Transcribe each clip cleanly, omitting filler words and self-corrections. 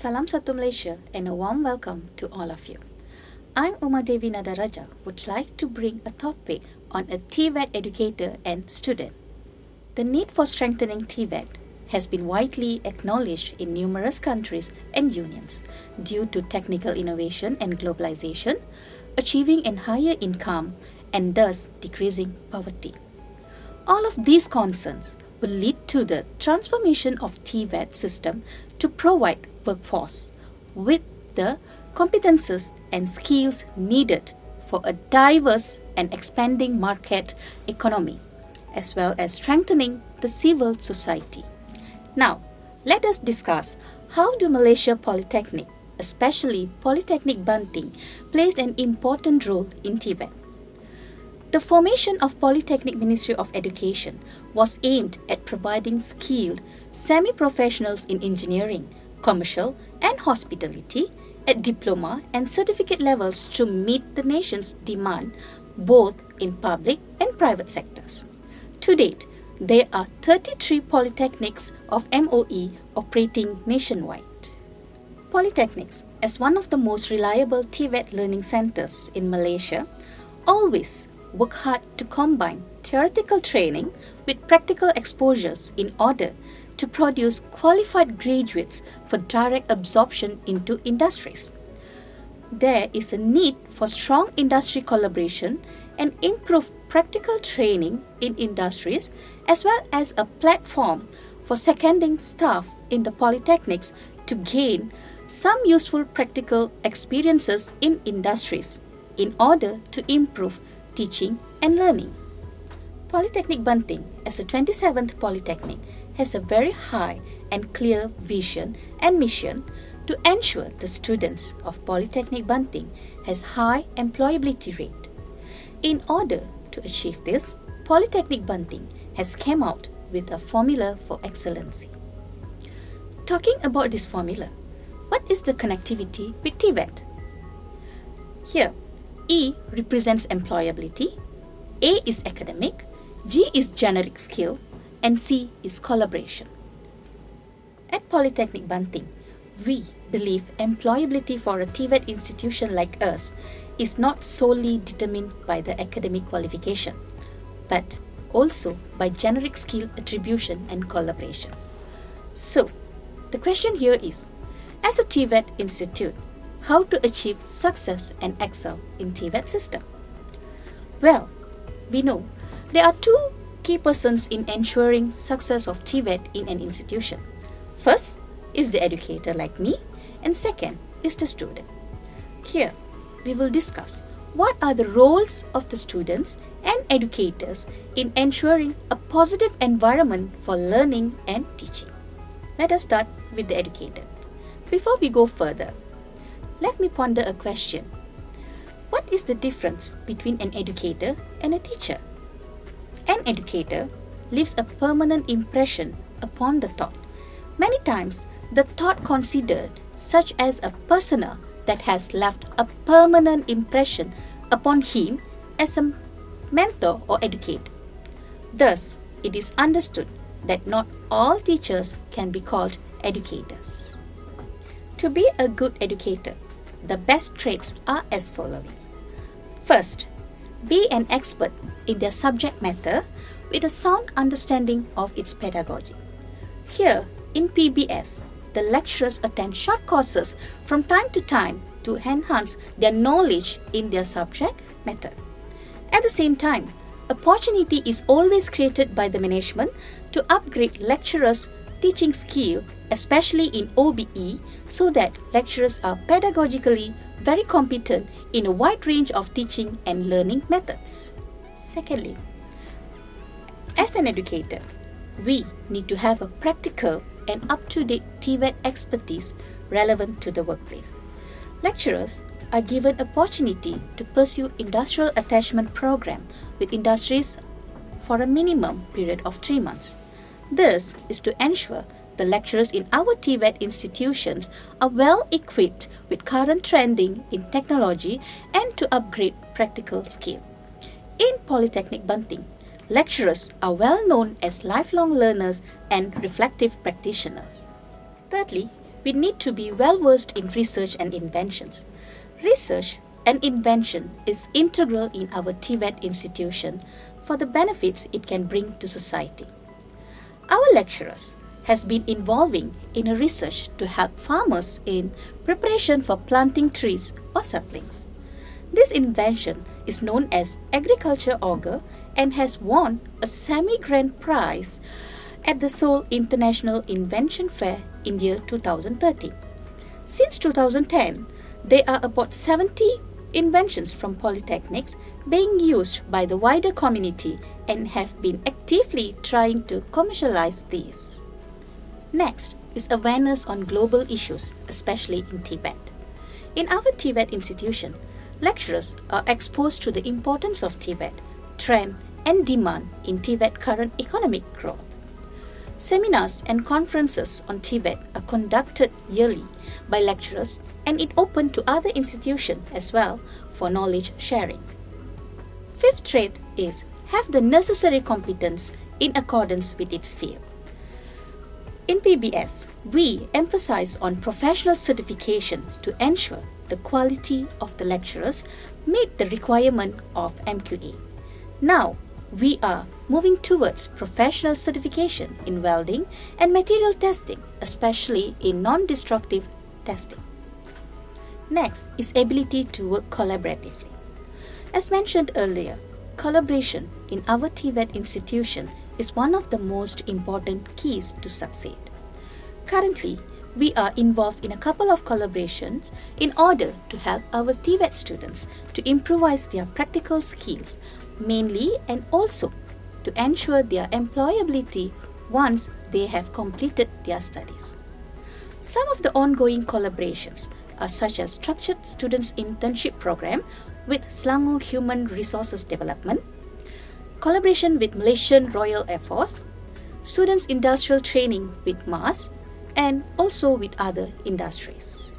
Salam Satu Malaysia and a warm welcome to all of you. I'm Uma Devi Nadaraja, would like to bring a topic on a TVET educator and student. The need for strengthening TVET has been widely acknowledged in numerous countries and unions due to technical innovation and globalization, achieving a higher income and thus decreasing poverty. All of these concerns will lead to the transformation of TVET system to provide workforce with the competences and skills needed for a diverse and expanding market economy, as well as strengthening the civil society. Now, let us discuss how do Malaysia Polytechnic, especially Polytechnic Banting, plays an important role in TVET. The formation of Polytechnic Ministry of Education was aimed at providing skilled semi-professionals in engineering, commercial and hospitality at diploma and certificate levels to meet the nation's demand both in public and private sectors. To date, there are 33 polytechnics of MOE operating nationwide. Polytechnics, as one of the most reliable TVET learning centers in Malaysia, always work hard to combine theoretical training with practical exposures in order to produce qualified graduates for direct absorption into industries. There is a need for strong industry collaboration and improved practical training in industries, as well as a platform for seconding staff in the polytechnics to gain some useful practical experiences in industries in order to improve teaching and learning. Polytechnic Banting, as a 27th polytechnic, has a very high and clear vision and mission to ensure the students of Polytechnic Banting has high employability rate. In order to achieve this, Polytechnic Banting has come out with a formula for excellency. Talking about this formula, what is the connectivity with TVET? Here, E represents employability, A is academic, G is generic skill, and C is collaboration. At Polytechnic Banting, we believe employability for a TVET institution like us is not solely determined by the academic qualification, but also by generic skill attribution and collaboration. So, the question here is, as a TVET institute, how to achieve success and excel in TVET system? Well, we know there are two key persons in ensuring success of TVET in an institution. First is the educator like me, and second is the student. Here, we will discuss what are the roles of the students and educators in ensuring a positive environment for learning and teaching. Let us start with the educator. Before we go further, let me ponder a question. What is the difference between an educator and a teacher? An educator leaves a permanent impression upon the thought. Many times, the thought considered such as a persona that has left a permanent impression upon him as a mentor or educator. Thus, it is understood that not all teachers can be called educators. To be a good educator, the best traits are as follows. First, be an expert in their subject matter with a sound understanding of its pedagogy. Here, in PBS, the lecturers attend short courses from time to time to enhance their knowledge in their subject matter. At the same time, opportunity is always created by the management to upgrade lecturers' teaching skill, especially in OBE, so that lecturers are pedagogically very competent in a wide range of teaching and learning methods. Secondly, as an educator, we need to have a practical and up-to-date TVET expertise relevant to the workplace. Lecturers are given opportunity to pursue industrial attachment program with industries for a minimum period of 3 months. This is to ensure the lecturers in our TVET institutions are well equipped with current trending in technology and to upgrade practical skill. In Polytechnic Banting, lecturers are well known as lifelong learners and reflective practitioners. Thirdly, we need to be well versed in research and inventions. Research and invention is integral in our TVET institution for the benefits it can bring to society. Our lecturers has been involving in a research to help farmers in preparation for planting trees or saplings. This invention is known as Agriculture Auger and has won a semi-grand prize at the Seoul International Invention Fair in year 2013. Since 2010, there are about 70 inventions from polytechnics being used by the wider community and have been actively trying to commercialize these. Next is awareness on global issues, especially in TVET. In our TVET institution, lecturers are exposed to the importance of TVET, trend and demand in TVET current economic growth. Seminars and conferences on TVET are conducted yearly by lecturers and it open to other institutions as well for knowledge sharing. Fifth trait is have the necessary competence in accordance with its field. In PBS, we emphasize on professional certifications to ensure the quality of the lecturers meet the requirement of MQA. Now, we are moving towards professional certification in welding and material testing, especially in non-destructive testing. Next is ability to work collaboratively. As mentioned earlier, collaboration in our TVET institution is one of the most important keys to succeed. Currently, we are involved in a couple of collaborations in order to help our TVET students to improvise their practical skills, mainly and also to ensure their employability once they have completed their studies. Some of the ongoing collaborations are such as Structured Students Internship Program with Selangor Human Resources Development, collaboration with Malaysian Royal Air Force, students industrial training with MAS, and also with other industries.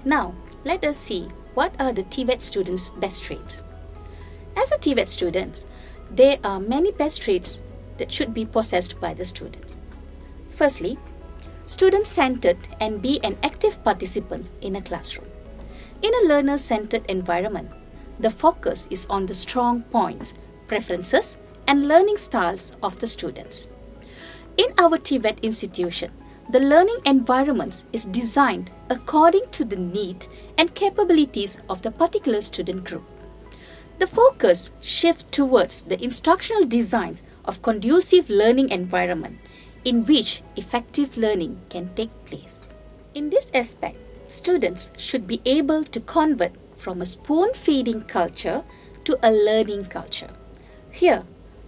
Now, let us see what are the TVET students' best traits. As a TVET student, there are many best traits that should be possessed by the students. Firstly, student-centered and be an active participant in a classroom. In a learner-centered environment, the focus is on the strong points, preferences, and learning styles of the students. In our TVET institution, the learning environment is designed according to the need and capabilities of the particular student group. The focus shifts towards the instructional designs of conducive learning environment in which effective learning can take place. In this aspect, students should be able to convert from a spoon-feeding culture to a learning culture. Here,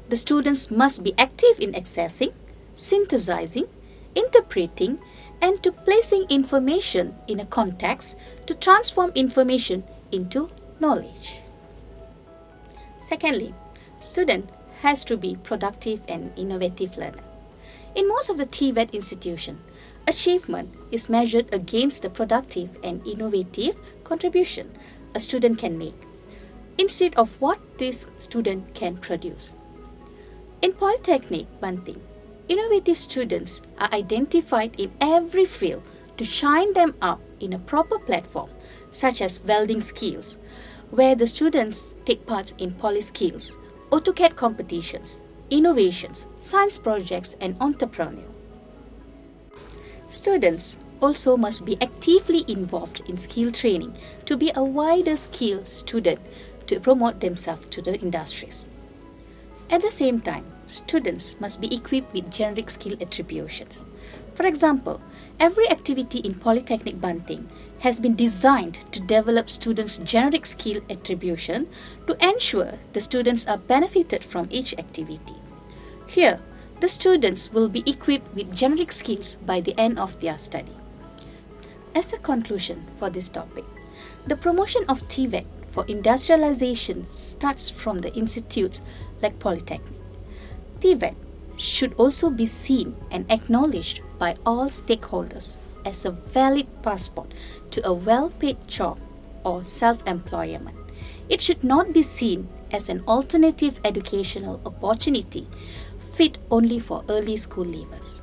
the students must be active in accessing, synthesizing, interpreting, and to placing information in a context to transform information into knowledge. Secondly, student has to be productive and innovative learner. In most of the TVET institution, achievement is measured against the productive and innovative contribution a student can make, instead of what this student can produce. In Polytechnic Banting, innovative students are identified in every field to shine them up in a proper platform, such as welding skills, where the students take part in poly skills, AutoCAD competitions, innovations, science projects, and entrepreneurial. Students also must be actively involved in skill training to be a wider skill student to promote themselves to the industries. At the same time, students must be equipped with generic skill attributions. For example, every activity in Polytechnic Banting has been designed to develop students' generic skill attribution to ensure the students are benefited from each activity. Here, the students will be equipped with generic skills by the end of their study. As a conclusion for this topic, the promotion of TVET for industrialization starts from the institutes like Polytechnic. TVET should also be seen and acknowledged by all stakeholders as a valid passport to a well-paid job or self-employment. It should not be seen as an alternative educational opportunity fit only for early school leavers.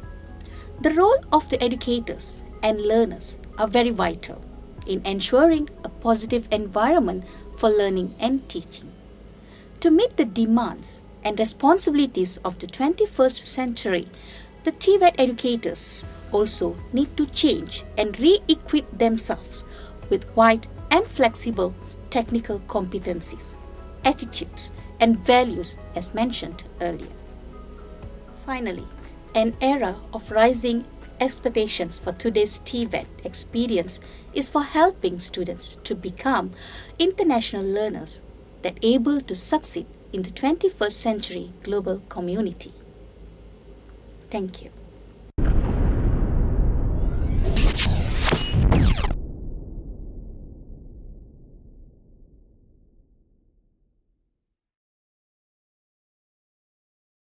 The role of the educators and learners are very vital in ensuring a positive environment for learning and teaching. To meet the demands and responsibilities of the 21st century, the TVET educators also need to change and re-equip themselves with wide and flexible technical competencies, attitudes, and values as mentioned earlier. Finally, an era of rising expectations for today's TVET experience is for helping students to become international learners that are able to succeed in the 21st century global community. Thank you.